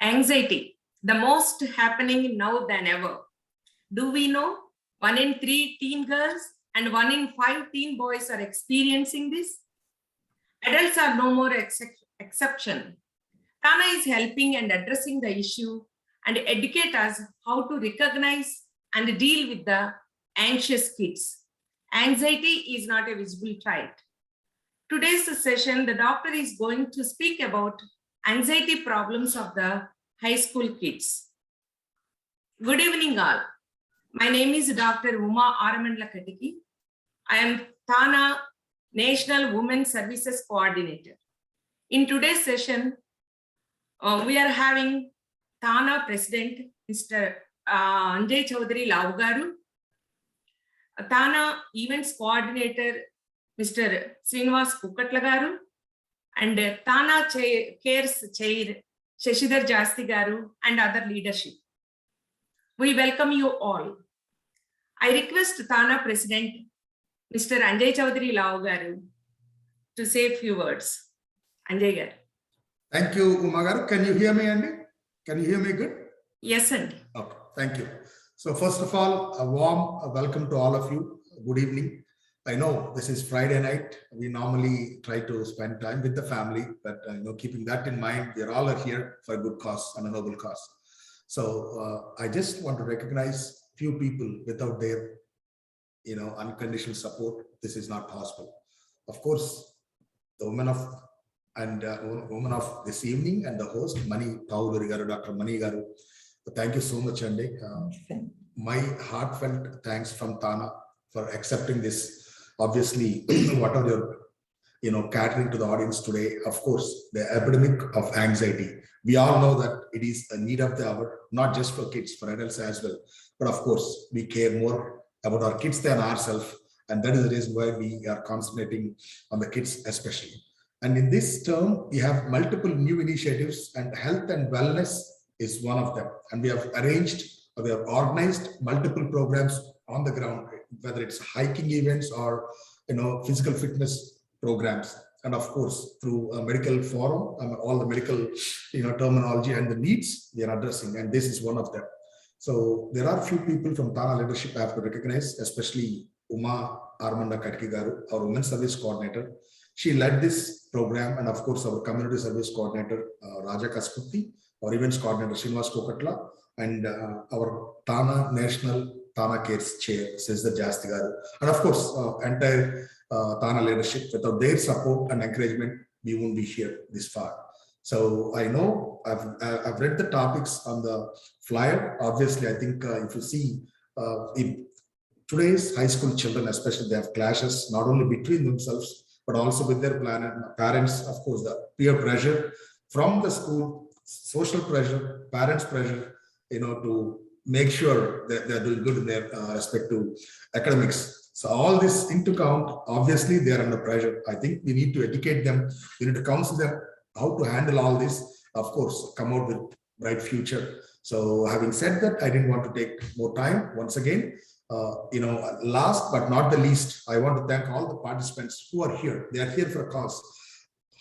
Anxiety, the most happening now than ever. Do we know 1 in 3 teen girls and 1 in 5 teen boys are experiencing this? Adults are no more exception. TANA is helping and addressing the issue and educate us how to recognize and deal with the anxious kids. Anxiety is not a visible trait. Today's session, the doctor is going to speak about anxiety problems of the high school kids. Good evening all. My name is Dr. Uma Aramandla Katiki. I am TANA National Women's Services Coordinator. In today's session, we are having TANA President, Mr. Anjay Chaudhary Lau Garu, TANA Events Coordinator, Mr. Srinivas Kukatla Garu, and TANA Cares Chair, Shashidhar Jasti Garu, and other leadership. We welcome you all. I request TANA President, Mr. Anjay Chaudhary Lau Garu, to say a few words. Anjay Garu. Thank you, Uma Garu. Can you hear me, Andy? Can you hear me good? Yes, Andy. Okay, thank you. So first of all, a warm welcome to all of you. Good evening. I know this is Friday night. We normally try to spend time with the family, but keeping that in mind, we are all here for a good cause and a noble cause. So I just want to recognize few people. Without their unconditional support, this is not possible. Of course, the women of this evening and the host, Mani Pauluri Garu, Dr. Mani Garu. Thank you so much, Andy. My heartfelt thanks from TANA for accepting this. Obviously, whatever you're catering to the audience today, of course, the epidemic of anxiety. We all know that it is a need of the hour, not just for kids, for adults as well. But of course, we care more about our kids than ourselves. And that is the reason why we are concentrating on the kids especially. And in this term, we have multiple new initiatives, and health and wellness is one of them. And we have organized multiple programs on the ground, whether it's hiking events or physical fitness programs, and of course through a medical forum, all the medical terminology and the needs we are addressing, and this is one of them. So there are a few people from TANA leadership I have to recognize, especially Uma Aramandla Katiki Garu, our Women's Service Coordinator. She led this program, and of course our Community Service Coordinator Raja Kaskutti, our Events Coordinator Srinivas Kukatla, and our TANA National TANA Cares Chair, Shashidhar Jasti Garu, and of course, entire TANA leadership. Without their support and encouragement, we won't be here this far. So I know I've read the topics on the flyer. Obviously, I think if you see in today's high school children, especially, they have clashes not only between themselves but also with their parents. Of course, the peer pressure from the school, social pressure, parents' pressure, to make sure that they're doing good in their respective academics. So all this into count, obviously they are under pressure. I think we need to educate them. We need to counsel them how to handle all this. Of course, come out with bright future. So having said that, I didn't want to take more time. Once again, last but not the least, I want to thank all the participants who are here. They are here for a cause.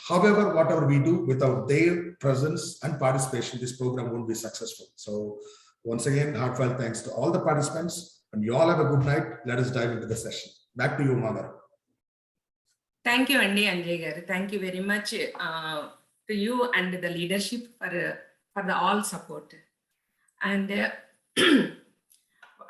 However, whatever we do, without their presence and participation, this program won't be successful. So once again, heartfelt thanks to all the participants, and you all have a good night. Let us dive into the session. Back to you, Mother. Thank you, Anjay Garu. Thank you very much to you and the leadership for the all support. And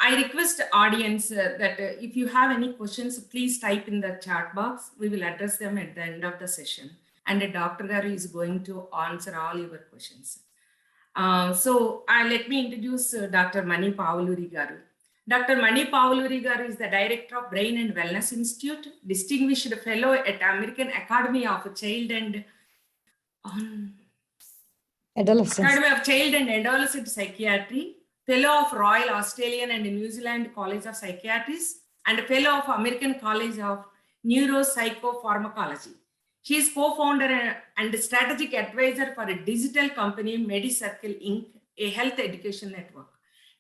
I request the audience that if you have any questions, please type in the chat box. We will address them at the end of the session. And Dr. Garu is going to answer all your questions. So let me introduce Dr. Mani Pauluri Garu. Dr. Mani Pauluri Garu is the Director of Brain and Wellness Institute, Distinguished Fellow at American Academy of Child and Adolescent Psychiatry, Fellow of Royal Australian and New Zealand College of Psychiatrists, and Fellow of American College of Neuropsychopharmacology. She is co-founder and strategic advisor for a digital company, MediCircle Inc., a health education network.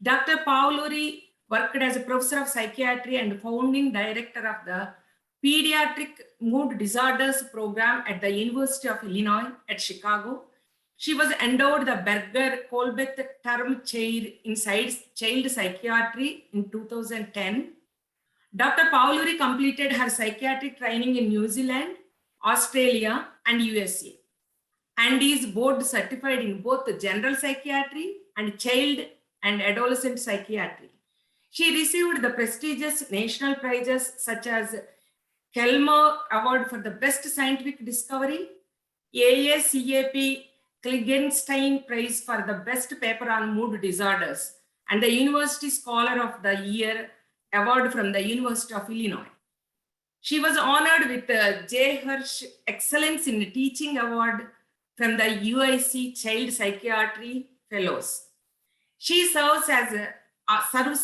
Dr. Pauluri worked as a professor of psychiatry and founding director of the Pediatric Mood Disorders Program at the University of Illinois at Chicago. She was endowed the Berger Colbeth Term Chair in Child Psychiatry in 2010. Dr. Pauluri completed her psychiatric training in New Zealand, Australia, and USA, and is board certified in both general psychiatry and child and adolescent psychiatry. She received the prestigious national prizes such as Kelmer Award for the Best Scientific Discovery, AACAP Kligenstein Prize for the Best Paper on Mood Disorders, and the University Scholar of the Year Award from the University of Illinois. She was honored with the J. Hirsch Excellence in Teaching Award from the UIC Child Psychiatry Fellows. She serves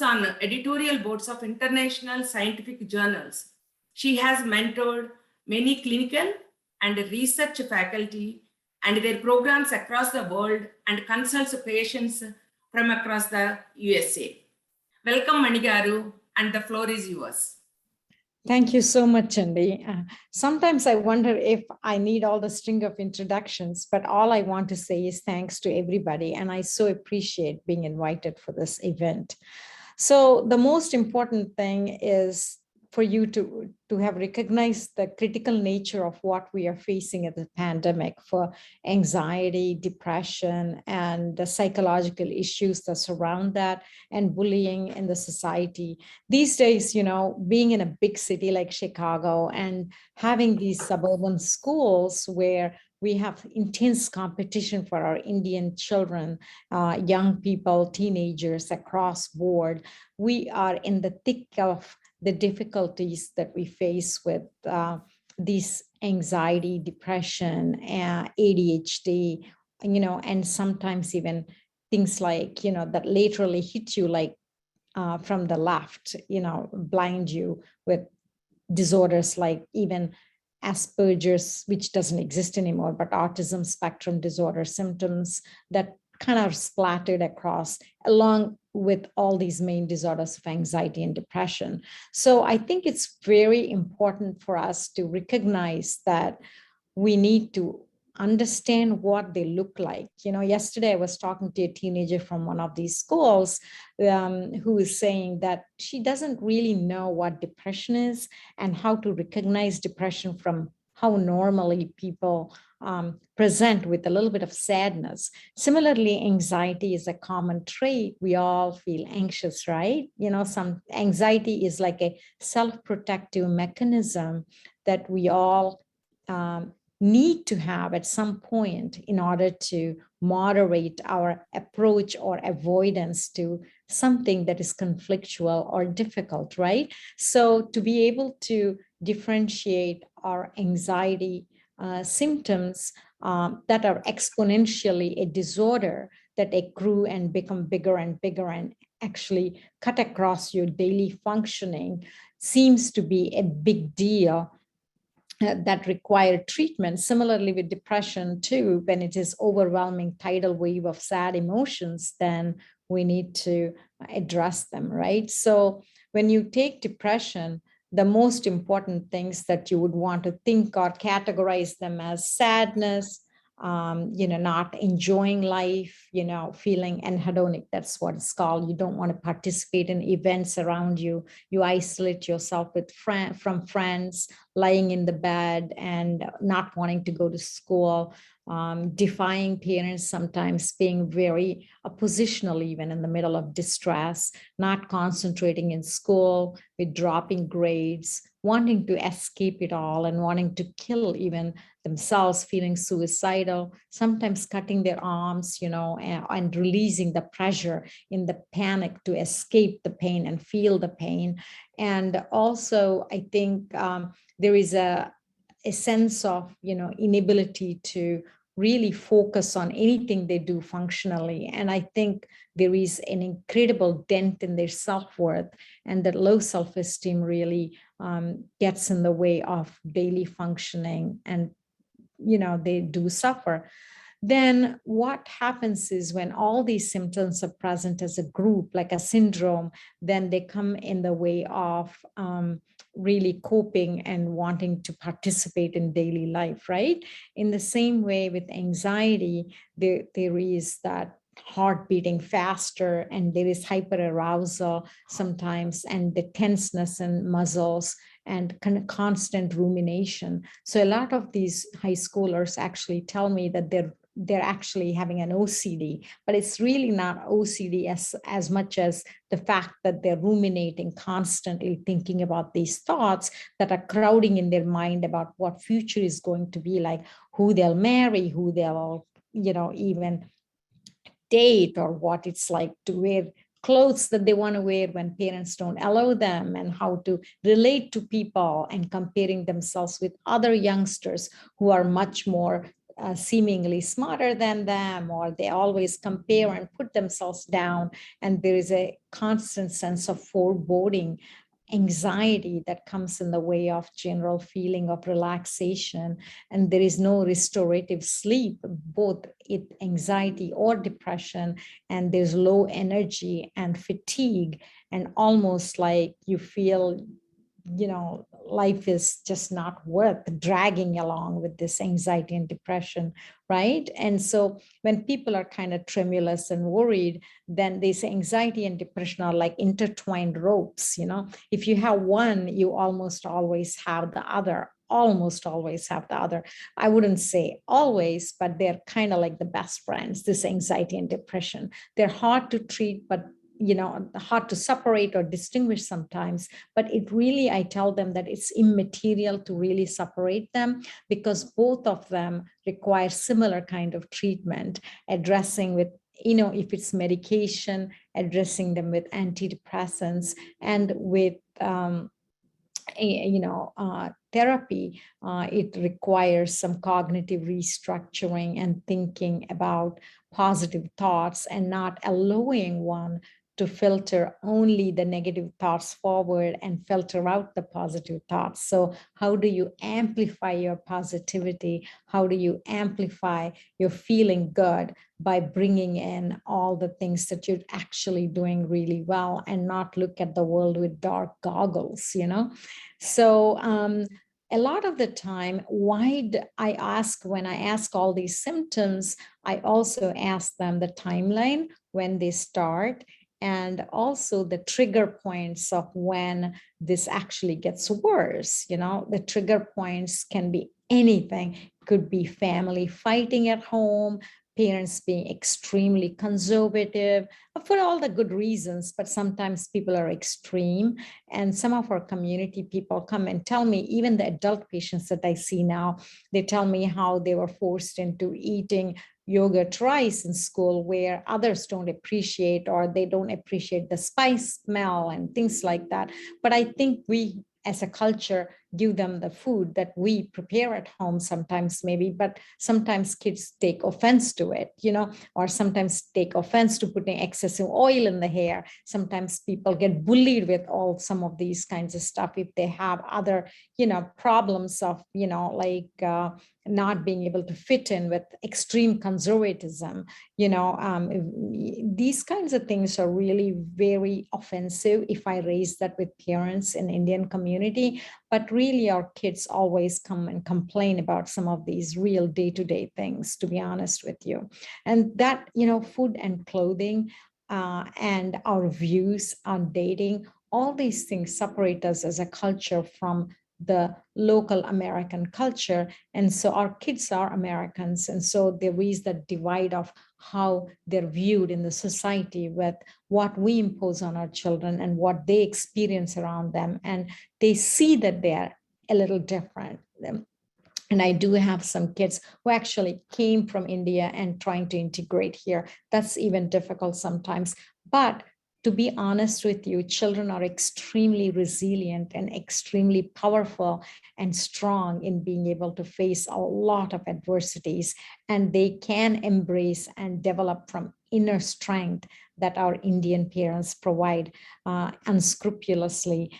on editorial boards of international scientific journals. She has mentored many clinical and research faculty and their programs across the world and consults patients from across the USA. Welcome, Manigaru, and the floor is yours. Thank you so much, Andy. Sometimes I wonder if I need all the string of introductions, but all I want to say is thanks to everybody. And I so appreciate being invited for this event. So the most important thing is for you to have recognized the critical nature of what we are facing at the pandemic for anxiety, depression, and the psychological issues that surround that, and bullying in the society. These days, being in a big city like Chicago and having these suburban schools where we have intense competition for our Indian children, young people, teenagers across board, we are in the thick of the difficulties that we face with these anxiety, depression, ADHD, and sometimes even things like, that literally hit you like from the left, blind you with disorders like even Asperger's, which doesn't exist anymore, but autism spectrum disorder symptoms that kind of splattered across along with all these main disorders of anxiety and depression. So I think it's very important for us to recognize that we need to understand what they look like. Yesterday I was talking to a teenager from one of these schools who is saying that she doesn't really know what depression is and how to recognize depression from how normally people present with a little bit of sadness. Similarly, anxiety is a common trait. We all feel anxious, right? Some anxiety is like a self-protective mechanism that we all need to have at some point in order to moderate our approach or avoidance to something that is conflictual or difficult, right? So to be able to differentiate our anxiety symptoms that are exponentially a disorder that accrue and become bigger and bigger and actually cut across your daily functioning seems to be a big deal that require treatment. Similarly with depression too, when it is overwhelming tidal wave of sad emotions, then we need to address them, right? So when you take depression, the most important things that you would want to think or categorize them as sadness, not enjoying life, feeling anhedonic. That's what it's called. You don't want to participate in events around you. You isolate yourself from friends, lying in the bed and not wanting to go to school, defying parents, sometimes being very oppositional, even in the middle of distress, not concentrating in school, with dropping grades, wanting to escape it all and wanting to kill even themselves, feeling suicidal, sometimes cutting their arms, and releasing the pressure in the panic to escape the pain and feel the pain. And also, I think there is a sense of, inability to really focus on anything they do functionally. And I think there is an incredible dent in their self-worth, and that low self-esteem really gets in the way of daily functioning, and they do suffer. then what happens is when all these symptoms are present as a group, like a syndrome, then they come in the way of really coping and wanting to participate in daily life, right? In the same way with anxiety, there is that heart beating faster and there is hyperarousal sometimes, and the tenseness in muscles and constant rumination. So a lot of these high schoolers actually tell me that they're actually having an OCD, but it's really not OCD as much as the fact that they're ruminating, constantly thinking about these thoughts that are crowding in their mind about what future is going to be like, who they'll marry, who they'll, even date, or what it's like to wear clothes that they want to wear when parents don't allow them, and how to relate to people, and comparing themselves with other youngsters who are much more seemingly smarter than them, or they always compare and put themselves down. And there is a constant sense of foreboding, anxiety that comes in the way of general feeling of relaxation, and there is no restorative sleep, both anxiety or depression, and there's low energy and fatigue, and almost like you feel life is just not worth dragging along with this anxiety and depression, right? And so when people are kind of tremulous and worried, then this anxiety and depression are like intertwined ropes. If you have one, you almost always have the other. Almost always have the other. I wouldn't say always, but they're kind of like the best friends, this anxiety and depression. They're hard to treat, but hard to separate or distinguish sometimes. But it really, I tell them that it's immaterial to really separate them, because both of them require similar kind of treatment, addressing with if it's medication, addressing them with antidepressants, and with therapy. It requires some cognitive restructuring and thinking about positive thoughts, and not allowing one to filter only the negative thoughts forward and filter out the positive thoughts. So how do you amplify your positivity? How do you amplify your feeling good? By bringing in all the things that you're actually doing really well, and not look at the world with dark goggles. So a lot of the time, when I ask all these symptoms, I also ask them the timeline when they start, and also the trigger points of when this actually gets worse. The trigger points can be anything. It could be family fighting at home, parents being extremely conservative for all the good reasons, but sometimes people are extreme. And some of our community people come and tell me, even the adult patients that I see now, they tell me how they were forced into eating yogurt rice in school, where others don't appreciate, or they don't appreciate the spice smell and things like that. But I think we as a culture give them the food that we prepare at home sometimes, maybe, but sometimes kids take offense to it, or sometimes take offense to putting excessive oil in the hair. Sometimes people get bullied with some of these kinds of stuff if they have other, problems of, not being able to fit in with extreme conservatism. These kinds of things are really very offensive if I raise that with parents in Indian community. But really, our kids always come and complain about some of these real day-to-day things, to be honest with you. And that, food and clothing, and our views on dating, all these things separate us as a culture from the local American culture. And so our kids are Americans. And so there is that divide of how they're viewed in the society, with what we impose on our children and what they experience around them. And they see that they're a little different. And I do have some kids who actually came from India and trying to integrate here. That's even difficult sometimes. But to be honest with you, children are extremely resilient and extremely powerful and strong in being able to face a lot of adversities. And they can embrace and develop from inner strength that our Indian parents provide, unscrupulously,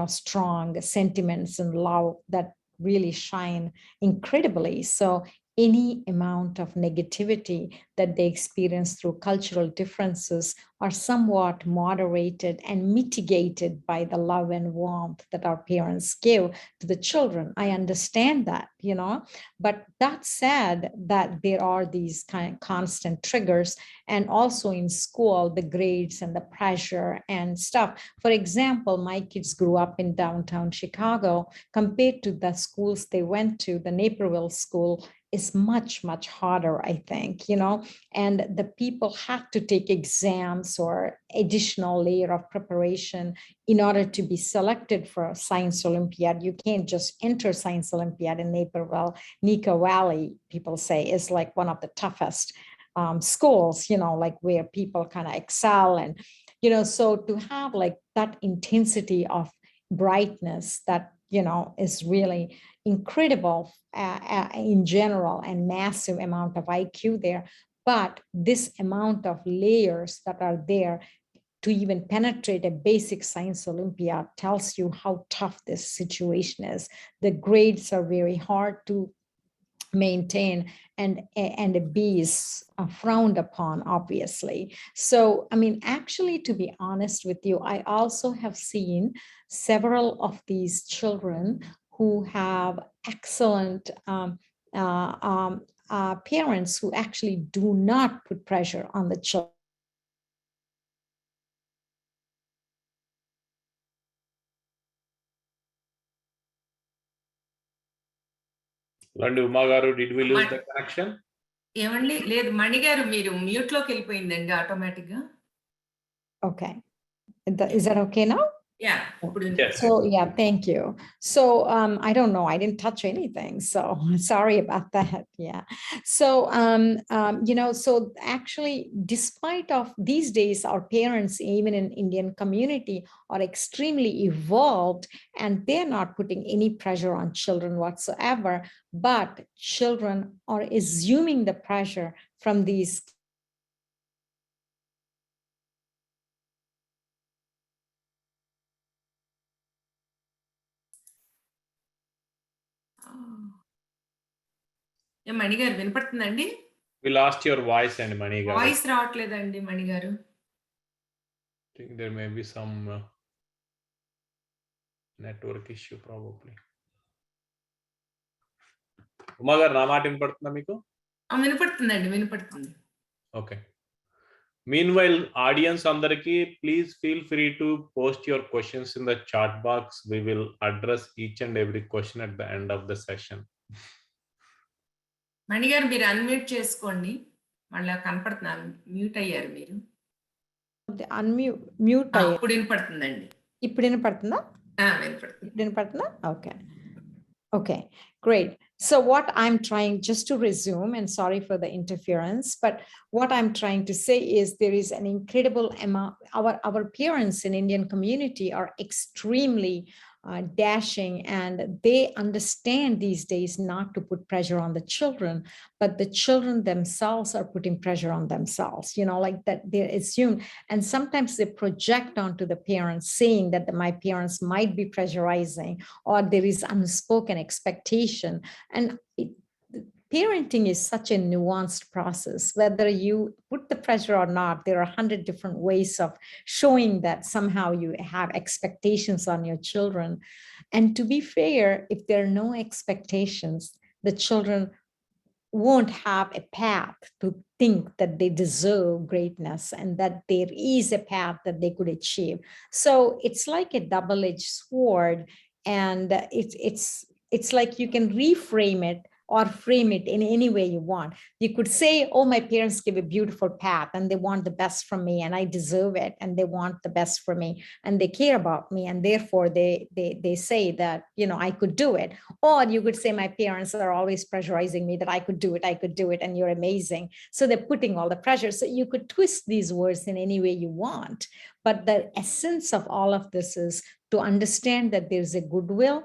strong sentiments and love that really shine incredibly. So any amount of negativity that they experience through cultural differences are somewhat moderated and mitigated by the love and warmth that our parents give to the children. I understand that, but that said, that there are these kind of constant triggers, and also in school, the grades and the pressure and stuff. For example, my kids grew up in downtown Chicago. Compared to the schools they went to, the Naperville school is much, much harder, I think, and the people have to take exams or additional layer of preparation in order to be selected for a science Olympiad. You can't just enter science Olympiad in Naperville. Nika Valley, people say, is like one of the toughest schools, like where people kind of excel. And, so to have like that intensity of brightness that, is really incredible in general, and massive amount of IQ there. But this amount of layers that are there to even penetrate a basic science Olympiad tells you how tough this situation is. The grades are very hard to maintain, and a B is frowned upon, obviously. So, I mean, actually, to be honest with you, I also have seen several of these children who have excellent parents who actually do not put pressure on the children. Uma garu, did we lose the connection? ఏమండి లేదు మణి గారు మీరు mute లోకి వెళ్ళిపోయిందండి automatic గా. Okay, is that okay now? Yeah. Yes. So yeah, thank you. So I don't know, I didn't touch anything, so sorry about that. Yeah. So so actually, despite of these days, our parents, even in Indian community, are extremely evolved, and they're not putting any pressure on children whatsoever, but children are assuming the pressure from these మణి గారు వినపడుతుందండి? We lost your voice and Mani garu. Voice రావట్లేదండి మణి గారు. I think there may be some network issue probably. Uma garu, na మాట వినపడుతుందా మీకు? వినపడుతుందండి, వినపడుతుంది. Okay. Meanwhile, audience andariki, please feel free to post your questions in the chat box. We will address each and every question at the end of the session. మణి గారు మీరు unmute చేసుకోండి. మళ్ళీ కనపడుతున్నారు, మ్యూట్ అయ్యారు మీరు. మ్యూట్ ఇప్పుడు వినపడుతుందండి. ఇప్పుడు వినపడుతుందా? వినపడుతుంది. వినపడుతుందా? Okay. Okay, great. So what I'm trying, just to resume, and sorry for the interference, but what I'm trying to say is there is an incredible amount, our parents in Indian community are extremely dashing, and they understand these days not to put pressure on the children, but the children themselves are putting pressure on themselves, like that they assume, and sometimes they project onto the parents saying that my parents might be pressurizing, or there is unspoken expectation. And parenting is such a nuanced process. Whether you put the pressure or not, there are 100 different ways of showing that somehow you have expectations on your children. And to be fair, if there are no expectations, the children won't have a path to think that they deserve greatness and that there is a path that they could achieve. So it's like a double-edged sword, and it's like you can reframe it or frame it in any way you want. You could say, oh, my parents give a beautiful path and they want the best from me and I deserve it and they want the best for me and they care about me and therefore they say that, I could do it. Or you could say, my parents are always pressurizing me that I could do it and you're amazing. So they're putting all the pressure. So you could twist these words in any way you want. But the essence of all of this is to understand that there's a goodwill,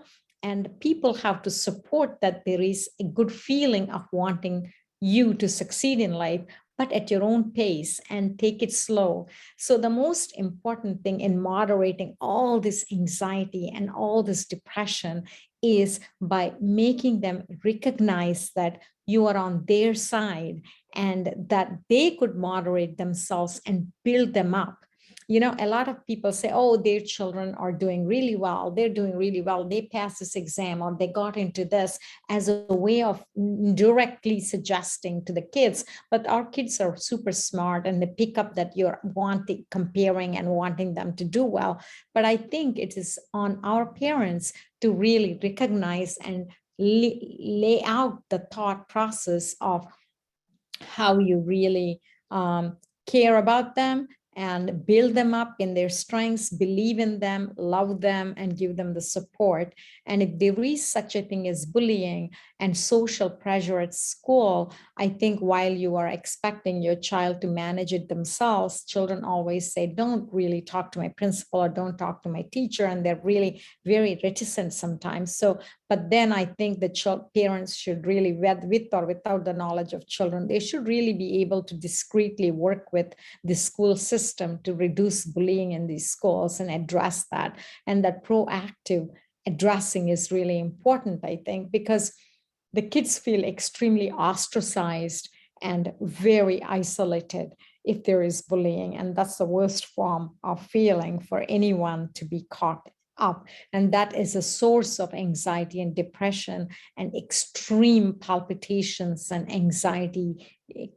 and people have to support that there is a good feeling of wanting you to succeed in life, but at your own pace, and take it slow. So the most important thing in moderating all this anxiety and all this depression is by making them recognize that you are on their side and that they could moderate themselves and build them up. You know, a lot of people say, oh, their children are doing really well. They're doing really well. They passed this exam or they got into this, as a way of directly suggesting to the kids. But our kids are super smart and they pick up that you're wanting, comparing and wanting them to do well. But I think it is on our parents to really recognize and lay out the thought process of how you really care about them and build them up in their strengths, believe in them, love them, and give them the support. And if there is such a thing as bullying and social pressure at school, I think while you are expecting your child to manage it themselves, children always say, don't really talk to my principal or don't talk to my teacher. And they're really very reticent sometimes. So, but then I think the parents should really, with or without the knowledge of children, they should really be able to discreetly work with the school system to reduce bullying in these schools and address that. And that proactive addressing is really important, I think, because the kids feel extremely ostracized and very isolated if there is bullying. And that's the worst form of feeling for anyone to be caught up. And that is a source of anxiety and depression, and extreme palpitations and anxiety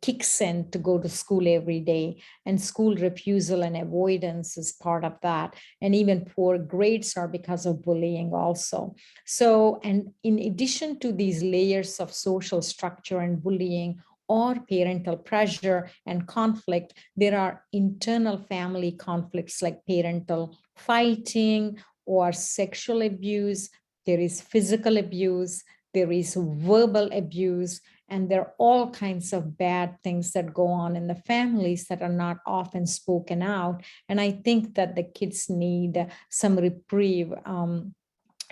kicks in to go to school every day. And school refusal and avoidance is part of that. And even poor grades are because of bullying also. So, and in addition to these layers of social structure and bullying or parental pressure and conflict, there are internal family conflicts like parental fighting or sexual abuse. There is physical abuse, there is verbal abuse, and there are all kinds of bad things that go on in the families that are not often spoken out. And I think that the kids need some reprieve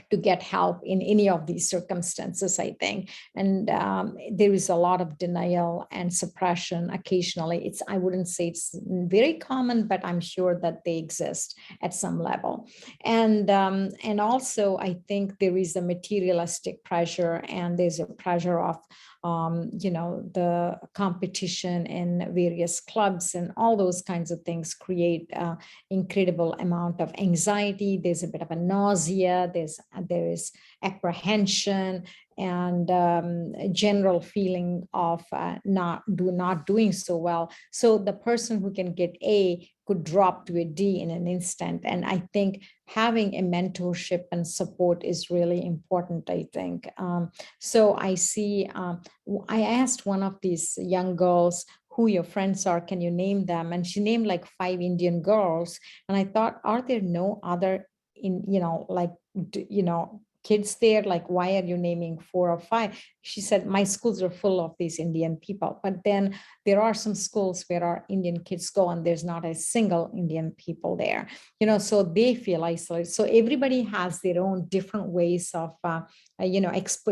to get help in any of these circumstances, I think. And there is a lot of denial and suppression occasionally. I wouldn't say it's very common, but I'm sure that they exist at some level. And also, I think there is a materialistic pressure, and there's a pressure of the competition in various clubs, and all those kinds of things create incredible amount of anxiety. There's a bit of a nausea, there is apprehension, and a general feeling of not doing so well. So the person who can get A could drop to a D in an instant. And I think having a mentorship and support is really important, I think. So I see, I asked one of these young girls who your friends are, can you name them? And she named like 5 Indian girls. And I thought, are there no other kids there? Like, why are you naming 4 or 5? She said, my schools are full of these Indian people. But then there are some schools where our Indian kids go and there's not a single Indian people there, so they feel isolated. So everybody has their own different ways of,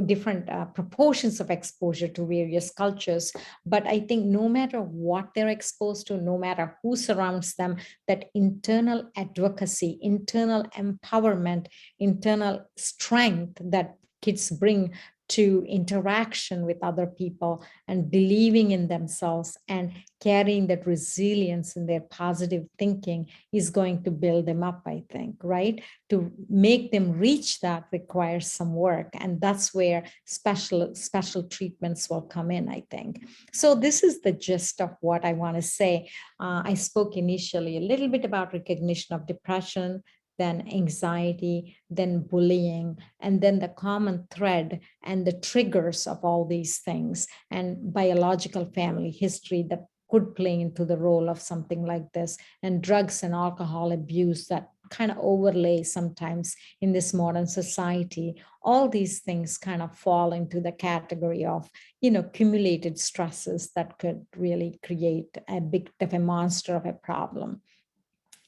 different proportions of exposure to various cultures. But I think no matter what they're exposed to, no matter who surrounds them, that internal advocacy, internal empowerment, internal strength that kids bring to interaction with other people and believing in themselves and carrying that resilience in their positive thinking is going to build them up, I think, right? To make them reach that requires some work. And that's where special treatments will come in, I think. So this is the gist of what I want to say. I spoke initially a little bit about recognition of depression, then anxiety, then bullying, and then the common thread and the triggers of all these things, and biological family history that could play into the role of something like this, and drugs and alcohol abuse that kind of overlay sometimes in this modern society. All these things kind of fall into the category of, accumulated stresses that could really create a big of a monster of a problem.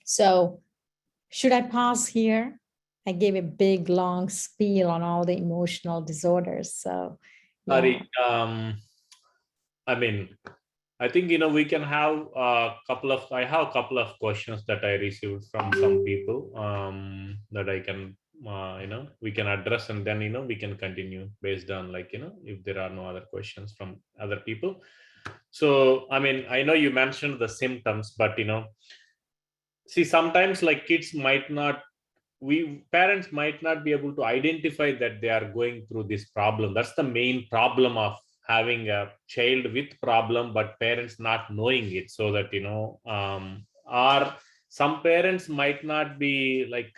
So should I pause here? I gave a big, long spiel on all the emotional disorders. So, yeah. Sorry, I think, we can have I have a couple of questions that I received from some people that I can we can address, and then we can continue based on if there are no other questions from other people. So I mean, I know you mentioned the symptoms, but see, sometimes like kids might not, we parents might not be able to identify that they are going through this problem. That's the main problem of having a child with problem, but parents not knowing it. So that or some parents might not be like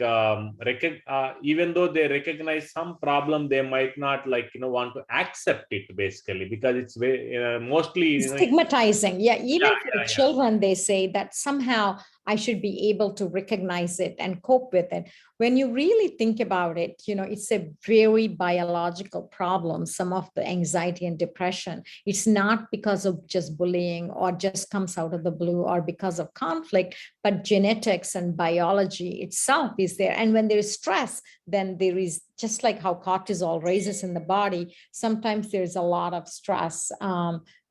even though they recognize some problem, they might not want to accept it, basically, because it's mostly Stigmatizing. Yeah, even yeah, for the yeah, yeah. children, they say that somehow I should be able to recognize it and cope with it. When you really think about it, it's a very biological problem. Some of the anxiety and depression, it's not because of just bullying or just comes out of the blue or because of conflict, but genetics and biology itself is there. And when there is stress, then there is, just like how cortisol raises in the body, sometimes there's a lot of stress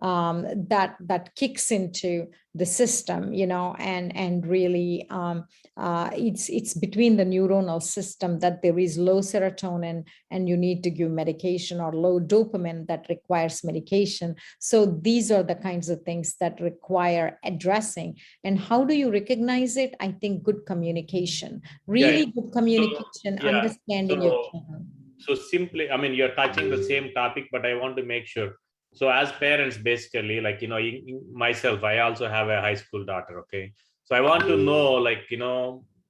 that kicks into the system, and really it's between the neuronal system that there is low serotonin and you need to give medication, or low dopamine that requires medication. So these are the kinds of things that require addressing. And how do you recognize it? I think good communication, really good communication, Yeah. understanding your children. So simply, I mean, you're touching the same topic, but I want to make sure. So as parents, basically, like, myself, I also have a high school daughter. Okay. So I want to know, like,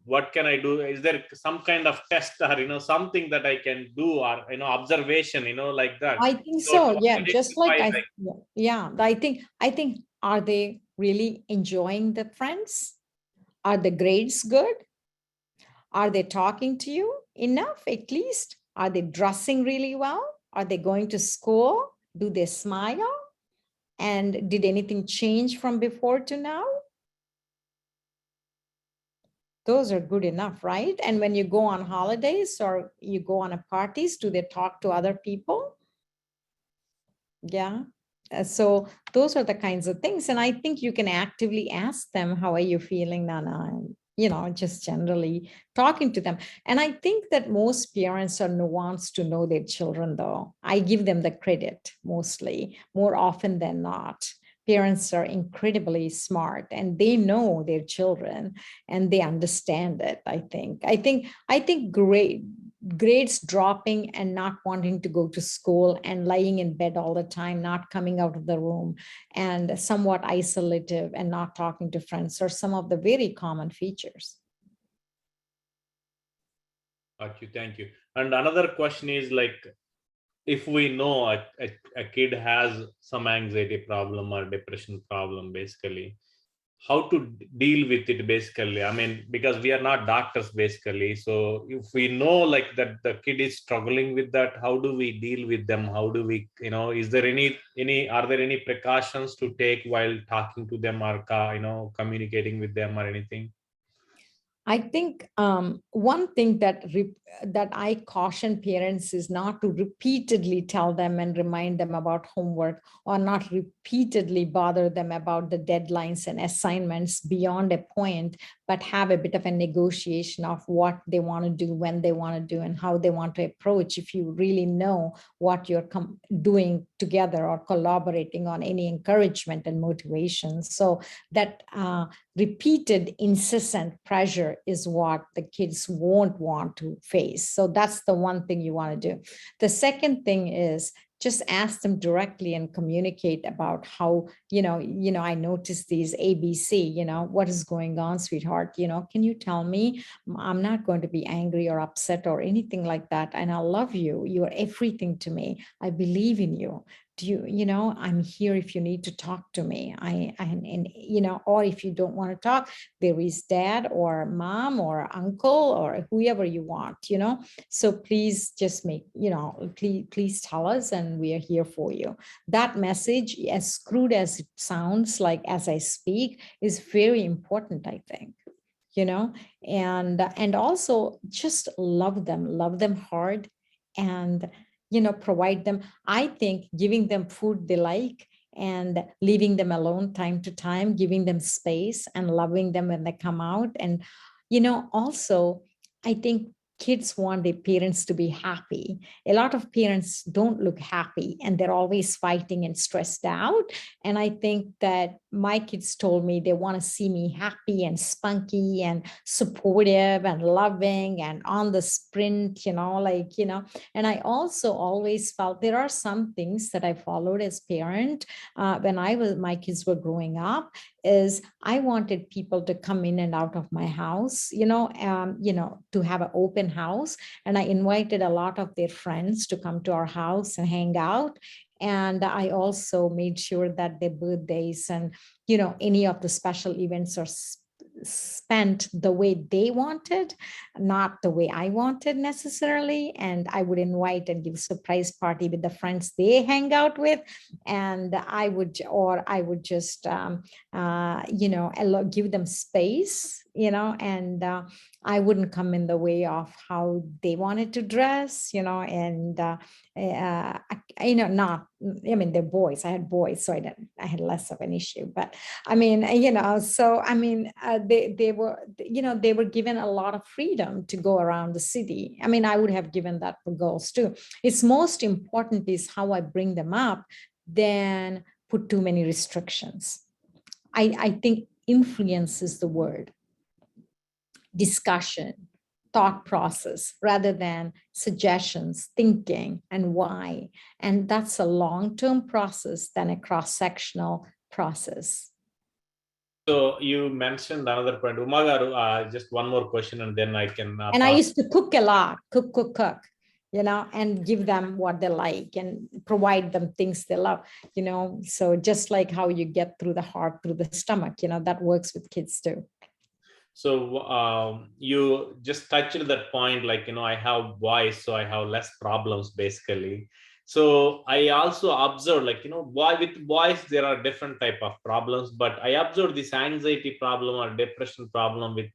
what can I do? Is there some kind of test or, something that I can do, or, observation, like that? I think So so. to Yeah, just like identify, yeah, I think, are they really enjoying the friends? Are the grades good? Are they talking to you enough, at least? Are they dressing really well? Are they going to school? Do they smile? And did anything change from before to now? Those are good enough, right? And when you go on holidays or you go on a parties, do they talk to other people? Yeah. So those are the kinds of things. And I think you can actively ask them, how are you feeling, Nana? And, just generally talking to them. And I think that most parents are nuanced to know their children, though. I give them the credit mostly, more often than not. Parents are incredibly smart and they know their children and they understand it. I think grades dropping and not wanting to go to school and lying in bed all the time, not coming out of the room, and somewhat isolative and not talking to friends are some of the very common features. Got you. Thank you. And another question is, like, if we know a kid has some anxiety problem or depression problem, basically, how to deal with it, basically? I mean, because we are not doctors, basically. So if we know like that the kid is struggling with that, how do we deal with them? How do we, is there are there any precautions to take while talking to them, or communicating with them, or anything? I think one thing that I caution parents is not to repeatedly tell them and remind them about homework, or not repeatedly bother them about the deadlines and assignments beyond a point, but have a bit of a negotiation of what they want to do, when they want to do, and how they want to approach. If you really know what you're doing together or collaborating on any encouragement and motivation. So that repeated incessant pressure is what the kids won't want to face. So that's the one thing you want to do. The second thing is just ask them directly and communicate about how, I noticed these ABC, what is going on, sweetheart? Can you tell me? I'm not going to be angry or upset or anything like that. And I love you. You are everything to me. I believe in you. Do you, I'm here if you need to talk to me. Or if you don't want to talk, there is dad or mom or uncle or whoever you want, so please just please tell us and we are here for you. That message, as screwed as it sounds like as I speak, is very important, I think. And also just love them hard, and provide them. I think giving them food they like and leaving them alone time to time, giving them space and loving them when they come out. And also, I think kids want their parents to be happy. A lot of parents don't look happy and they're always fighting and stressed out. And I think that my kids told me they want to see me happy and spunky and supportive and loving and on the sprint, and I also always felt there are some things that I followed as parent when my kids were growing up, is I wanted people to come in and out of my house, to have an open house. And I invited a lot of their friends to come to our house and hang out. And I also made sure that their birthdays and, any of the special events are spent the way they wanted, not the way I wanted necessarily. And I would invite and give surprise party with the friends they hang out with. And I would just, give them space, and I wouldn't come in the way of how they wanted to dress, and, not, they're boys. I had boys, so I had less of an issue, but they were given a lot of freedom to go around the city. I would have given that for girls too. It's most important is how I bring them up than put too many restrictions. I think influence is the word. Discussion, thought process, rather than suggestions, thinking, and why. And that's a long-term process than a cross-sectional process. So you mentioned another point. Uma garu, just one more question and then I can. And I used to cook a lot, cook, and give them what they like and provide them things they love, so just like how you get through the heart, through the stomach, that works with kids too. So you just touched that point, like, I have boys, so I have less problems basically. So I also observed, like, with boys, there are different type of problems, but I observed this anxiety problem or depression problem with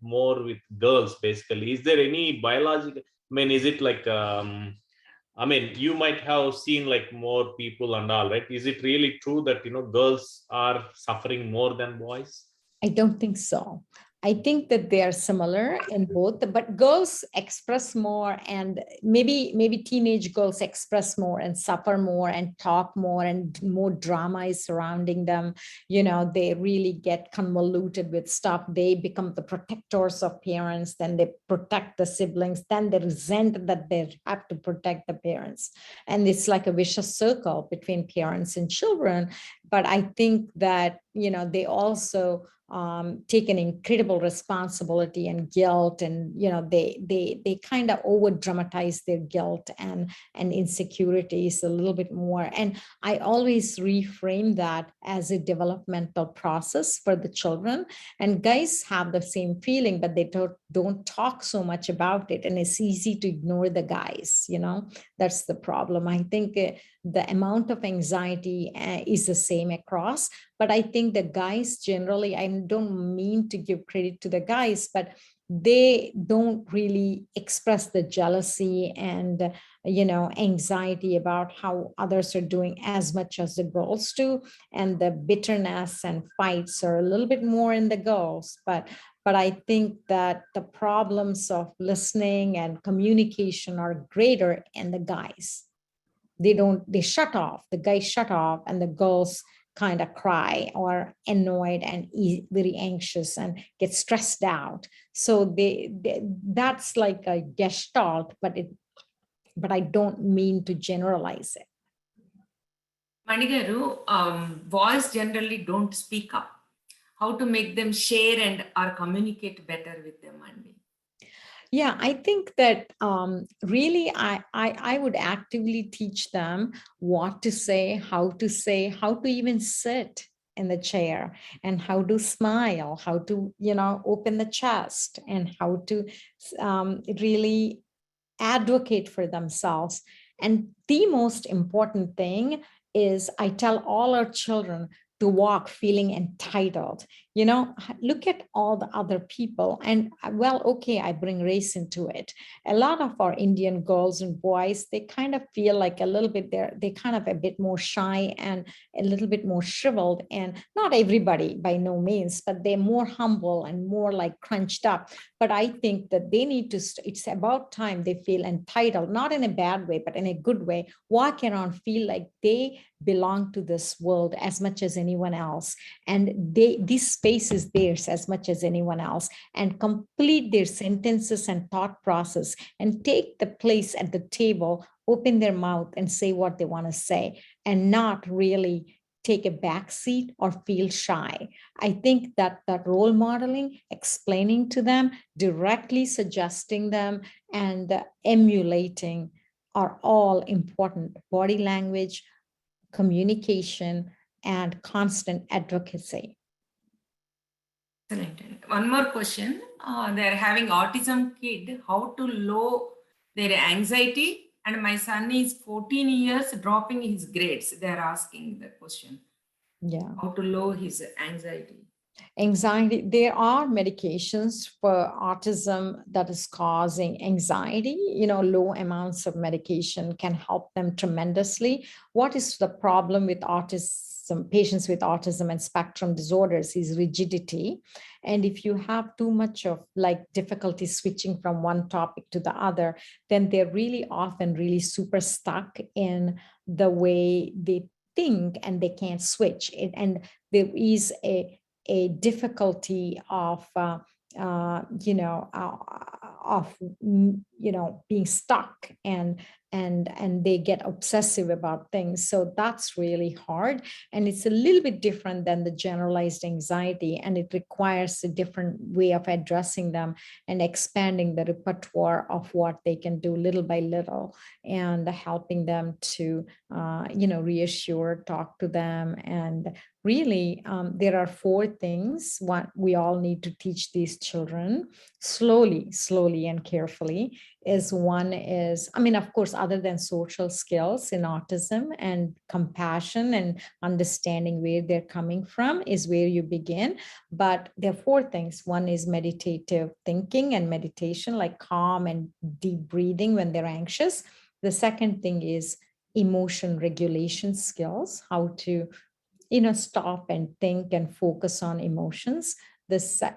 girls basically. Is there any biological, is it like, you might have seen like more people and all, right? Is it really true that, girls are suffering more than boys? I don't think so. I think that they are similar in both, but girls express more, and maybe teenage girls express more and suffer more and talk more, and more drama is surrounding them. They really get convoluted with stuff. They become the protectors of parents, then they protect the siblings, then they resent that they have to protect the parents. And it's like a vicious circle between parents and children. But I think that, they also take an incredible responsibility and guilt, and they kind of over dramatize their guilt and insecurities a little bit more. And I always reframe that as a developmental process for the children. And guys have the same feeling, but they don't talk so much about it, and it's easy to ignore the guys. That's the problem. I think the amount of anxiety is the same across. But I think the guys generally, I don't mean to give credit to the guys, but they don't really express the jealousy and, anxiety about how others are doing as much as the girls do. And the bitterness and fights are a little bit more in the girls. But I think that the problems of listening and communication are greater in the guys. They shut off, the guys shut off, and the girls kind of cry or annoyed and very anxious and get stressed out. So that's like a gestalt, but I don't mean to generalize it. Manigaru, boys generally don't speak up. How to make them share and or communicate better with them, Mandi? Yeah, I think that really I would actively teach them what to say, how to even sit in the chair, and how to smile, how to, open the chest, and how to really advocate for themselves. And the most important thing is I tell all our children to walk feeling entitled. look at all the other people. And well, okay, I bring race into it. A lot of our Indian girls and boys, they kind of feel like a little bit, they kind of a bit more shy and a little bit more shriveled. And not everybody by no means, but they're more humble and more like crunched up. But I think that they need to, it's about time they feel entitled, not in a bad way, but in a good way, walk around, feel like they belong to this world as much as anyone else. And this space is theirs as much as anyone else, and complete their sentences and thought process and take the place at the table, open their mouth and say what they want to say, and not really take a back seat or feel shy. I think that role modeling, explaining to them, directly suggesting them, and emulating are all important. Body language, communication, and constant advocacy. Excellent. One more question. They're having autism kid, how to lower their anxiety? And my son is 14 years dropping his grades. They're asking the question. Yeah. How to lower his anxiety? Anxiety, there are medications for autism that is causing anxiety. Low amounts of medication can help them tremendously. What is the problem with autism, patients with autism and spectrum disorders, is rigidity. And if you have too much of like difficulty switching from one topic to the other, then they're really often really super stuck in the way they think, and they can't switch it. And there is a difficulty of being stuck, and they get obsessive about things. So that's really hard, and it's a little bit different than the generalized anxiety, and it requires a different way of addressing them and expanding the repertoire of what they can do little by little, and helping them to reassure, talk to them. And really, there are 4 things what we all need to teach these children slowly and carefully. One is, of course, other than social skills in autism, and compassion and understanding where they're coming from is where you begin. But there are 4 things. One is meditative thinking and meditation, like calm and deep breathing when they're anxious. The second thing is emotion regulation skills, how to stop and think and focus on emotions,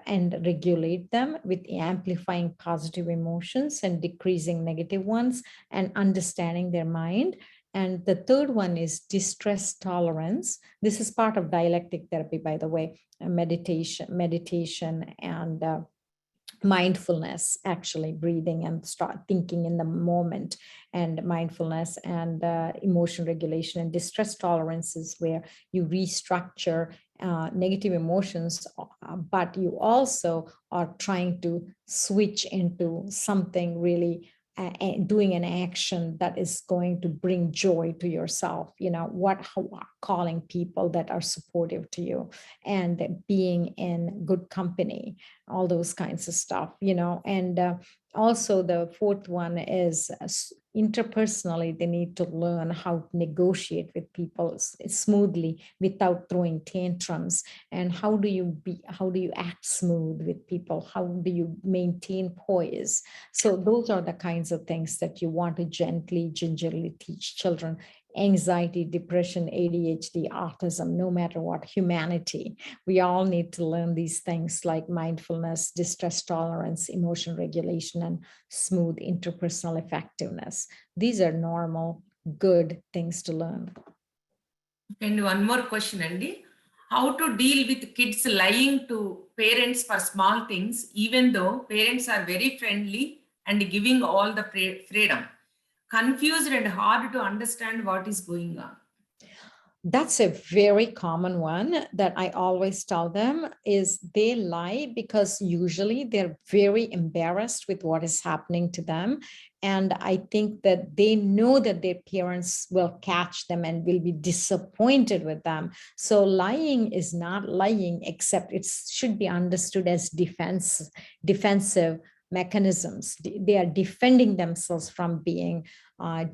and regulate them with amplifying positive emotions and decreasing negative ones, and understanding their mind. And the third one is distress tolerance. This is part of dialectic therapy, by the way, meditation and mindfulness, actually breathing and start thinking in the moment, and mindfulness and emotion regulation. And distress tolerance is where you restructure negative emotions, but you also are trying to switch into something really doing an action that is going to bring joy to yourself, calling people that are supportive to you, and being in good company, all those kinds of stuff. And also the fourth one is interpersonally, they need to learn how to negotiate with people smoothly without throwing tantrums. And how do you act smooth with people? How do you maintain poise? So those are the kinds of things that you want to gently, gingerly teach children. Anxiety, depression, ADHD, autism, no matter what, humanity. We all need to learn these things like mindfulness, distress tolerance, emotion regulation, and smooth interpersonal effectiveness. These are normal, good things to learn. And one more question, Andy. How to deal with kids lying to parents for small things, even though parents are very friendly and giving all the freedom? Confused and hard to understand what is going on. That's a very common one that I always tell them, is they lie because usually they're very embarrassed with what is happening to them. And I think that they know that their parents will catch them and will be disappointed with them. So lying is not lying, except it should be understood as defensive mechanisms. They are defending themselves from being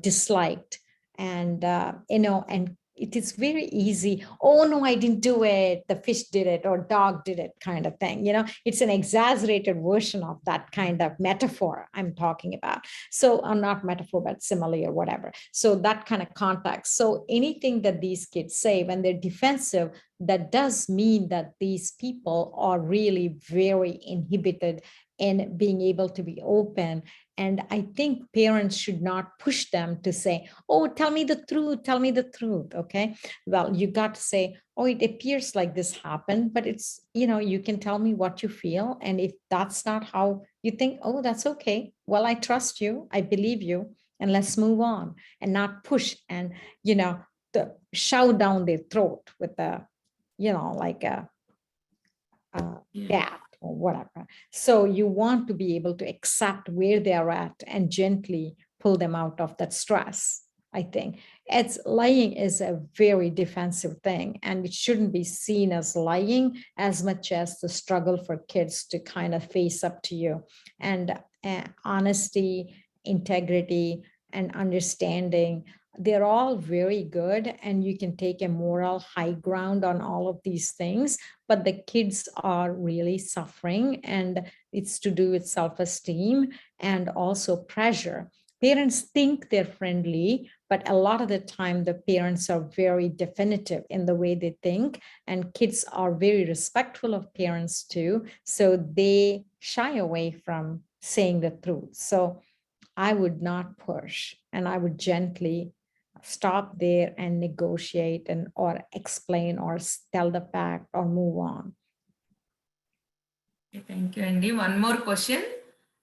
disliked, and and it is very easy. Oh, no, I didn't do it. The fish did it or dog did it kind of thing. It's an exaggerated version of that kind of metaphor I'm talking about. So not metaphor, but simile or whatever. So that kind of context. So anything that these kids say when they're defensive, that does mean that these people are really very inhibited in being able to be open. And I think parents should not push them to say, oh, tell me the truth, tell me the truth. Okay. Well, you got to say, oh, it appears like this happened, but it's, you can tell me what you feel. And if that's not how you think, oh, that's okay. Well, I trust you. I believe you. And let's move on and not push and, shove down their throat with a, like a bat or whatever. So you want to be able to accept where they are at and gently pull them out of that stress. I think lying is a very defensive thing, and it shouldn't be seen as lying as much as the struggle for kids to kind of face up to you. And honesty, integrity, and understanding, they're all very good, and you can take a moral high ground on all of these things, but the kids are really suffering, and it's to do with self-esteem and also pressure. Parents think they're friendly, but a lot of the time the parents are very definitive in the way they think, and kids are very respectful of parents too, so they shy away from saying the truth. So I would not push, and I would gently stop there and negotiate and or explain or tell the fact or move on. Okay, thank you, Andy. One more question.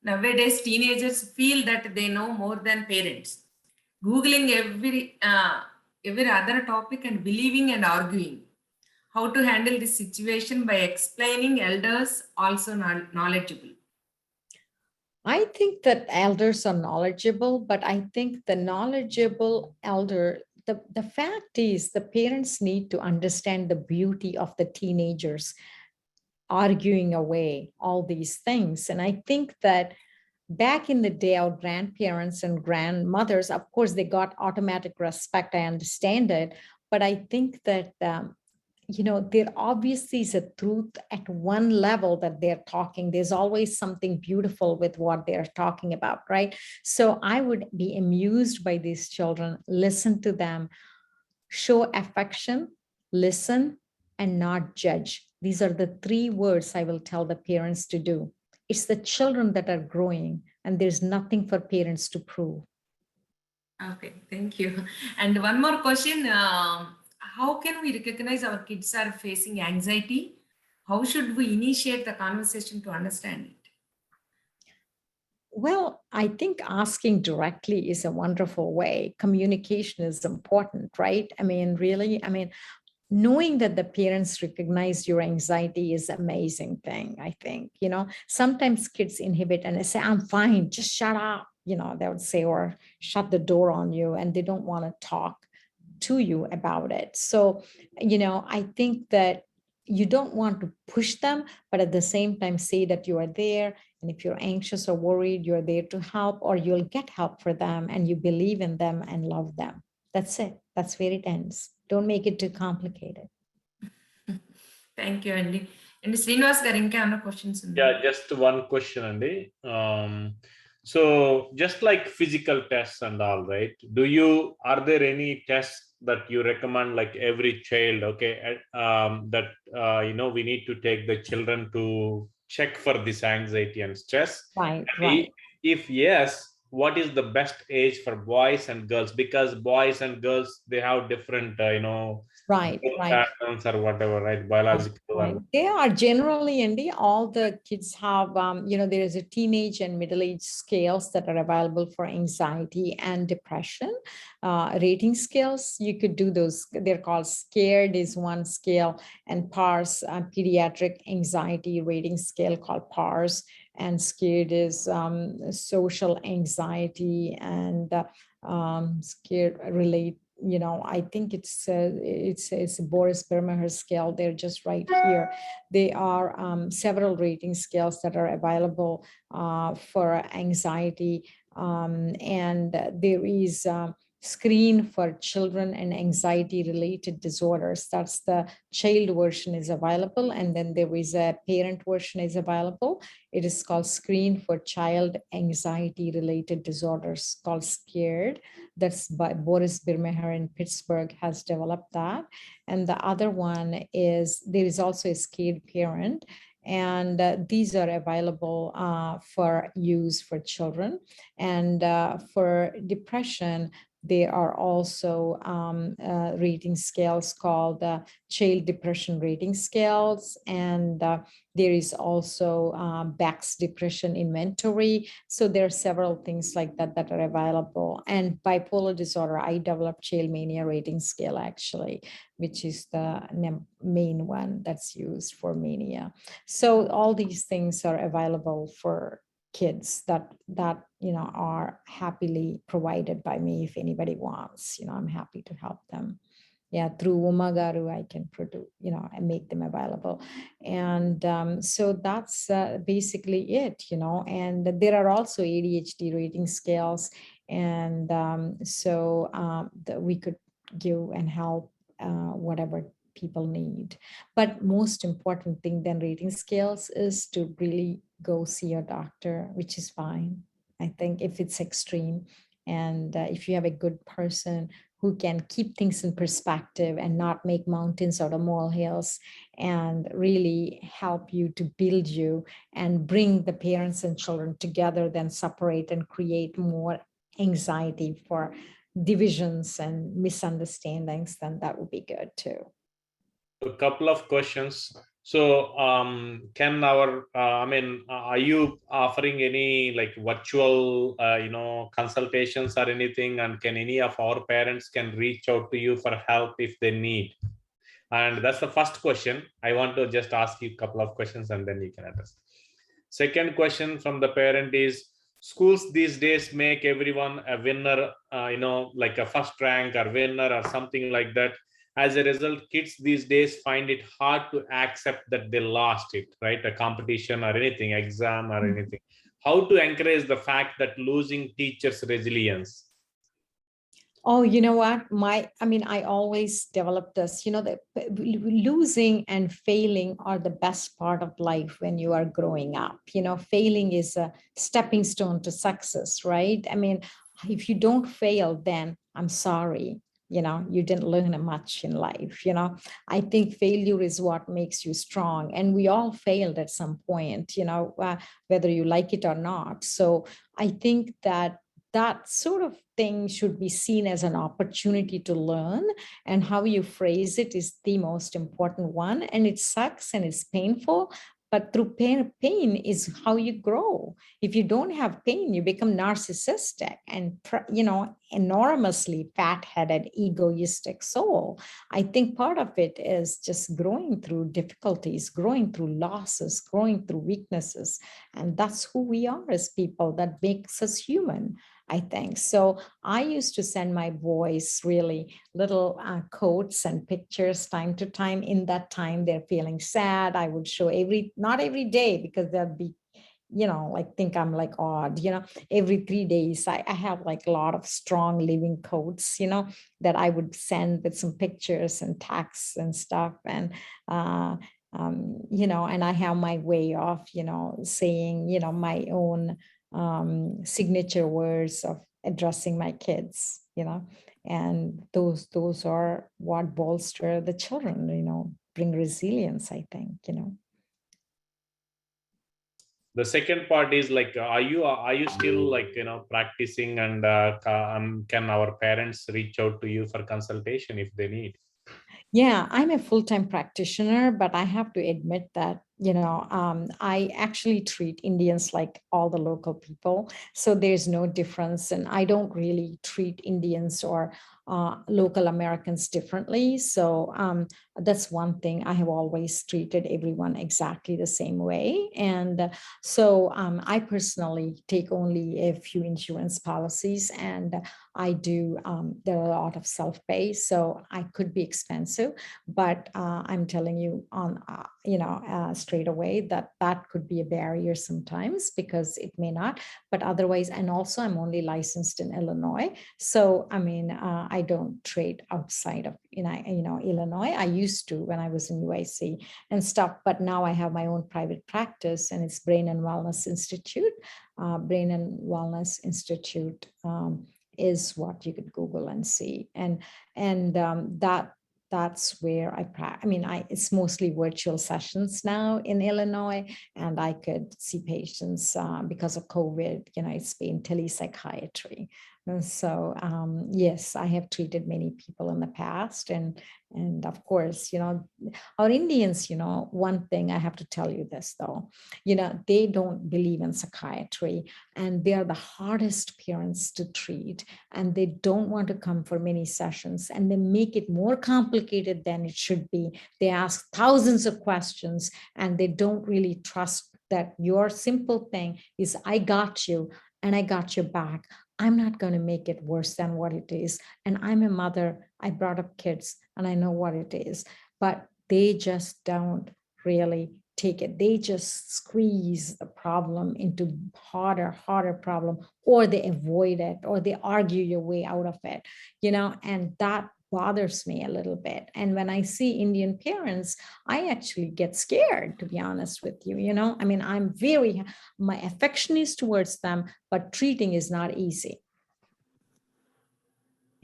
Nowadays, teenagers feel that they know more than parents, Googling every other topic and believing and arguing. How to handle this situation by explaining elders also knowledgeable? I think that elders are knowledgeable, but I think the knowledgeable elder, the fact is the parents need to understand the beauty of the teenagers arguing away all these things. And I think that back in the day, our grandparents and grandmothers, of course, they got automatic respect. I understand it. But I think that there obviously is a truth at one level that they're talking. There's always something beautiful with what they're talking about, right? So I would be amused by these children, listen to them, show affection, listen, and not judge. These are the three words I will tell the parents to do. It's the children that are growing, and there's nothing for parents to prove. Okay, thank you. And one more question. How can we recognize our kids are facing anxiety? How should we initiate the conversation to understand it? Well, I think asking directly is a wonderful way. Communication is important, right? Really, knowing that the parents recognize your anxiety is an amazing thing. I think, sometimes kids inhibit and they say, I'm fine, just shut up. They would say, or shut the door on you, and they don't want to talk to you about it. So, I think that you don't want to push them, but at the same time say that you are there. And if you're anxious or worried, you're there to help, or you'll get help for them, and you believe in them and love them. That's it. That's where it ends. Don't make it too complicated. Thank you, Andy. And Srinivas garu inka another questions? Yeah, just one question, Andy. So just like physical tests and all, right? Are there any tests that you recommend, like every child, okay, that we need to take the children to check for this anxiety and stress? Right, And right. if yes, what is the best age for boys and girls? Because boys and girls, they have different Right, right. patterns or whatever, right? Biological. Right. They are generally, Indy, all the kids have, there is a teenage and middle-age scales that are available for anxiety and depression. Rating scales, you could do those. They're called SCARED is one scale, and PARS, pediatric anxiety rating scale called PARS, and SCARED is social anxiety and SCARED relate. I think it's Boris Bermeher scale. They're just right here. There are several rating scales that are available for anxiety, and there is Screen for Children and Anxiety Related Disorders. That's the child version is available. And then there is a parent version is available. It is called Screen for Child Anxiety Related Disorders, called SCARED. That's by Boris Birmeher in Pittsburgh has developed that. And the other one is, there is also a SCARED Parent. And these are available for use for children. And for depression, there are also rating scales called Child Depression Rating Scales. And there is also Beck's Depression Inventory. So there are several things like that that are available. And bipolar disorder, I developed Child Mania Rating Scale, actually, which is the main one that's used for mania. So all these things are available for kids that are happily provided by me. If anybody wants, I'm happy to help them. Yeah, through Umagaru, I can produce, and make them available. And so that's basically it, and there are also ADHD rating scales. And we could give and help whatever people need. But most important thing than rating scales is to really go see your doctor, which is fine, I think, if it's extreme. And if you have a good person who can keep things in perspective and not make mountains out of molehills, and really help you to build you and bring the parents and children together, then separate and create more anxiety for divisions and misunderstandings, then that would be good too. A couple of questions. So can our, are you offering any like virtual, consultations or anything? And can any of our parents can reach out to you for help if they need? And that's the first question. I want to just ask you a couple of questions and then you can address. Second question from the parent is, schools these days make everyone a winner, like a first rank or winner or something like that. As a result, kids these days find it hard to accept that they lost it, right? A competition or anything, exam or anything. How to encourage the fact that losing teaches resilience? Oh, you know what? I always develop this, that losing and failing are the best part of life when you are growing up. Failing is a stepping stone to success, right? If you don't fail, then I'm sorry, you didn't learn much in life. I think failure is what makes you strong. And we all failed at some point, whether you like it or not. So I think that sort of thing should be seen as an opportunity to learn, and how you phrase it is the most important one. And it sucks and it's painful, but through pain is how you grow. If you don't have pain, you become narcissistic and, enormously fat-headed, egoistic soul. I think part of it is just growing through difficulties, growing through losses, growing through weaknesses. And that's who we are as people. That makes us human, I think. So I used to send my boys really little quotes and pictures time to time. In that time, they're feeling sad. I would show not every day, because they'll be, think I'm like odd, every 3 days, I have like a lot of strong living quotes, that I would send with some pictures and texts and stuff. And, and I have my way of, saying, my own signature words of addressing my kids, and those are what bolster the children, bring resilience, I think. The second part is like, are you still like, practicing, and can our parents reach out to you for consultation if they need? Yeah, I'm a full-time practitioner, but I have to admit that, I actually treat Indians like all the local people. So there's no difference. And I don't really treat Indians or local Americans differently. So that's one thing. I have always treated everyone exactly the same way. And so I personally take only a few insurance policies, and I do, there are a lot of self-pay, so I could be expensive, but I'm telling you on, straight away that that could be a barrier sometimes, because it may not, but otherwise, and also I'm only licensed in Illinois. So, I mean, I don't trade outside of, Illinois. I used to when I was in UIC and stuff, but now I have my own private practice, and it's Brain and Wellness Institute. Brain and Wellness Institute is what you could Google and see. And that's where it's mostly virtual sessions now in Illinois, and I could see patients because of COVID, it's been telepsychiatry. And so, yes, I have treated many people in the past, and of course, our Indians, one thing I have to tell you this though, they don't believe in psychiatry, and they are the hardest parents to treat, and they don't want to come for many sessions, and they make it more complicated than it should be. They ask thousands of questions, and they don't really trust that your simple thing is, I got you and I got your back. I'm not going to make it worse than what it is. And I'm a mother. I brought up kids and I know what it is, but they just don't really take it. They just squeeze the problem into harder problem, or they avoid it, or they argue your way out of it, and that bothers me a little bit. And when I see Indian parents, I actually get scared, to be honest with you. My affection is towards them, but treating is not easy.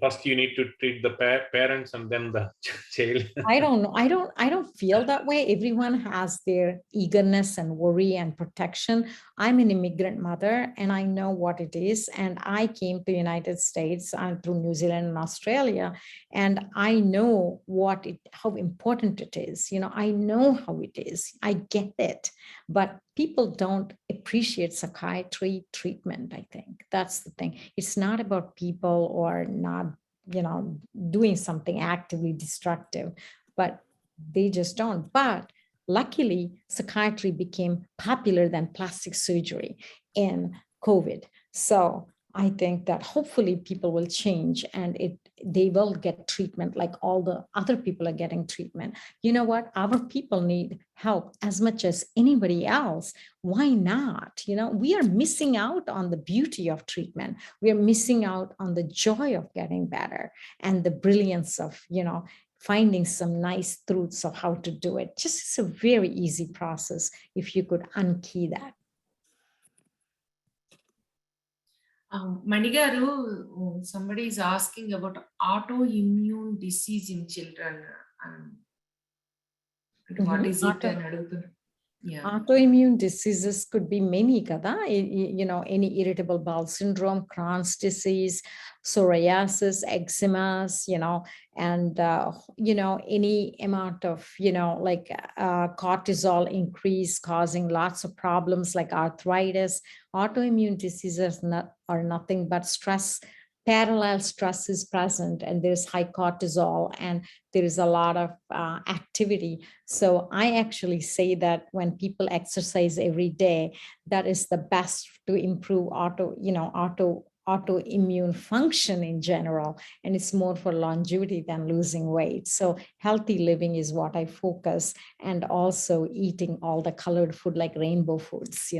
First, you need to treat the parents and then the child. I don't know. I don't feel that way. Everyone has their eagerness and worry and protection. I'm an immigrant mother, and I know what it is. And I came to the United States through New Zealand and Australia, and I know how important it is. I know how it is. I get it, but people don't appreciate psychiatry treatment. I think that's the thing. It's not about people or not, doing something actively destructive, but they just don't. But luckily, psychiatry became popular than plastic surgery in COVID. So I think that hopefully people will change, and they will get treatment like all the other people are getting treatment. You know what? Our people need help as much as anybody else. Why not? We are missing out on the beauty of treatment. We are missing out on the joy of getting better and the brilliance of, finding some nice truths of how to do it. Just it's a very easy process if you could unkey that. Manigaru, somebody is asking about autoimmune disease in children. What is it? Yeah. Autoimmune diseases could be many, kada. Any irritable bowel syndrome, Crohn's disease, psoriasis, eczemas, and any amount of cortisol increase causing lots of problems like arthritis. Autoimmune diseases are nothing but stress. Parallel stress is present, and there's high cortisol, and there is a lot of activity. So I actually say that when people exercise every day, that is the best to improve autoimmune function in general, and it's more for longevity than losing weight. So healthy living is what I focus, and also eating all the colored food like rainbow foods,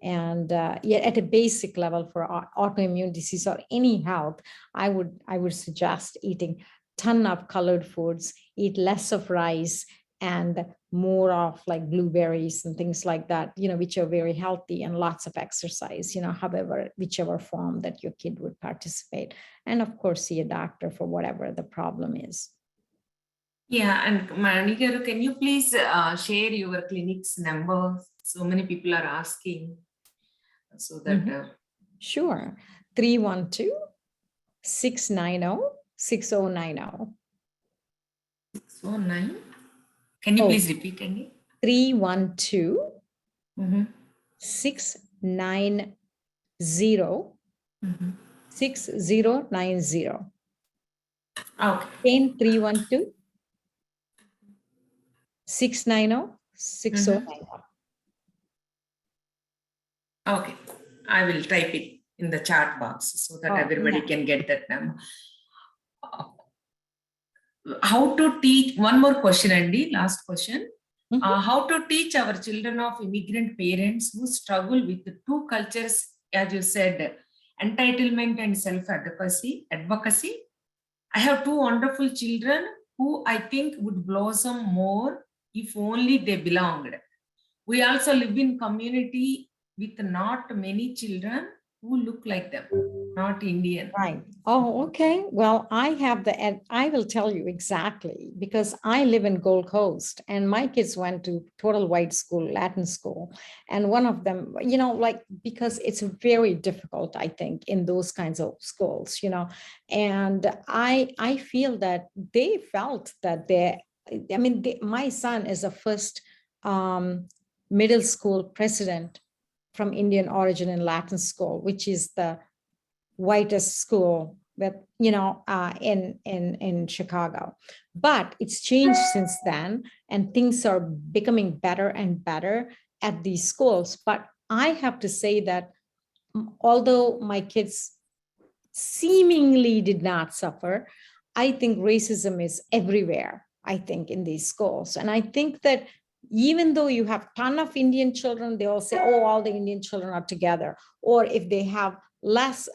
and at a basic level for autoimmune disease or any health, I would suggest eating ton of colored foods, eat less of rice and more of like blueberries and things like that, which are very healthy, and lots of exercise, whichever form that your kid would participate. And of course, see a doctor for whatever the problem is. Yeah, and Manigaru, can you please share your clinic's number? So many people are asking. So that Sure. 312-690-6090. 609. Can you please repeat again? 312 690 6090. Okay. 10312 690 6090. Okay. I will type it in the chat box so that Oh, everybody yeah. can get that number. How to teach, one more question, Andy, last question. Mhm. How to teach our children of immigrant parents who struggle with the two cultures, as you said, entitlement and advocacy. I have two wonderful children who I think would blossom more if only they belonged. We also live in community with not many children who look like them, not Indian. Right. Oh, okay. Well, and I will tell you exactly because I live in Gold Coast and my kids went to total white school, Latin school. And one of them, like, because it's very difficult, I think, in those kinds of schools, and I feel that they felt that my son is the first middle school president from Indian origin in Latin school, which is the whitest school that in Chicago. But it's changed since then, and things are becoming better and better at these schools. But I have to say that although my kids seemingly did not suffer, I think racism is everywhere, I think, in these schools. And I think that even though you have a ton of Indian children, they all say, oh, all the Indian children are together. Or if they have less,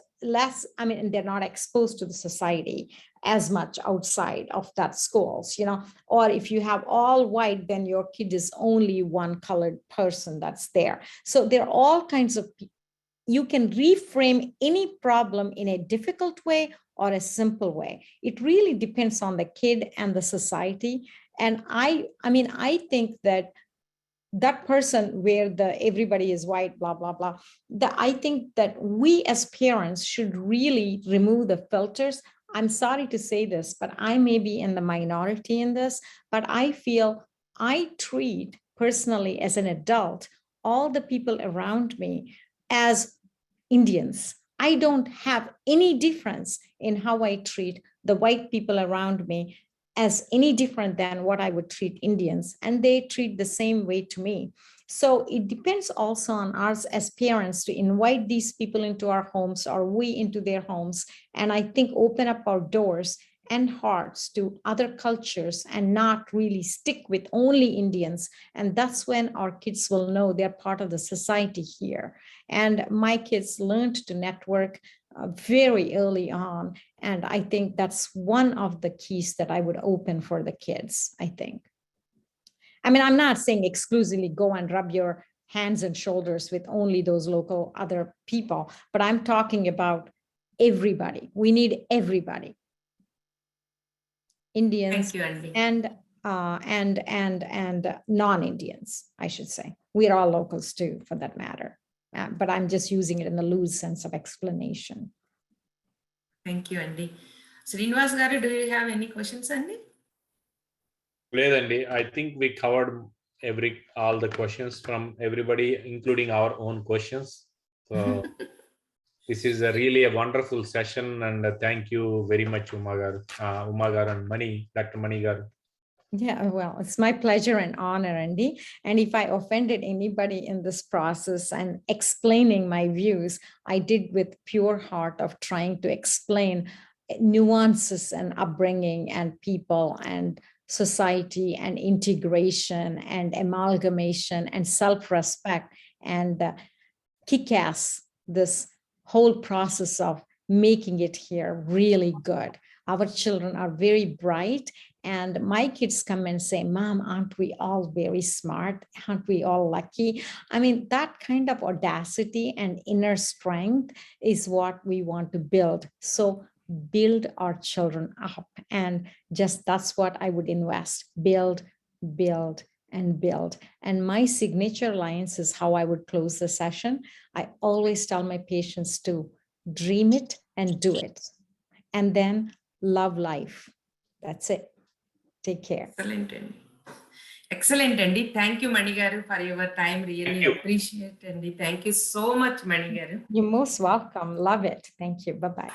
and they're not exposed to the society as much outside of that schools, or if you have all white, then your kid is only one colored person that's there. So there are all kinds of, you can reframe any problem in a difficult way or a simple way. It really depends on the kid and the society. And I think that person where everybody is white, blah, blah, blah, I think that we as parents should really remove the filters. I'm sorry to say this, but I may be in the minority in this, but I feel I treat personally as an adult all the people around me as Indians. I don't have any difference in how I treat the white people around me as any different than what I would treat Indians, and they treat the same way to me. So it depends also on us as parents to invite these people into our homes or we into their homes, and I think open up our doors and hearts to other cultures and not really stick with only Indians. And that's when our kids will know they're part of the society here. And my kids learned to network very early on. And I think that's one of the keys that I would open for the kids, I think. I'm not saying exclusively go and rub your hands and shoulders with only those local other people, but I'm talking about everybody. We need everybody. Indians Thank you, Andy. and non-Indians, I should say. We're all locals too, for that matter. But I'm just using it in the loose sense of explanation. Thank you, Andy. Srinivas garu, do you have any questions, Andy? Andy, I think we covered all the questions from everybody, including our own questions. So this is really a wonderful session, and thank you very much, Umagar and Dr. Mani garu. Yeah, well, it's my pleasure and honor, Andy. And if I offended anybody in this process and explaining my views, I did with pure heart of trying to explain nuances and upbringing and people and society and integration and amalgamation and self-respect and kick-ass this whole process of making it here really good. Our children are very bright, and my kids come and say, Mom, aren't we all very smart? Aren't we all lucky? That kind of audacity and inner strength is what we want to build. So build our children up, and just that's what I would invest. Build, build, and build. And my signature lines is how I would close the session. I always tell my patients to dream it and do it. And then love life. That's it. Take care. Excellent, Andy. Excellent, Andy. Thank you, Mani garu, for your time. Really appreciate it, Andy. Thank you so much, Mani garu. You're most welcome. Love it. Thank you. Bye-bye.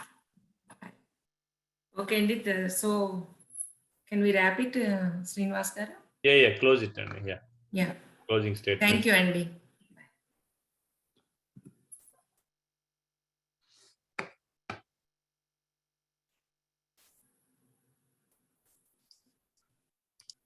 Okay అండి. So can we wrap it Srinivas garu? Yeah, close it. And yeah, yeah. closing statement. Thank you అండి.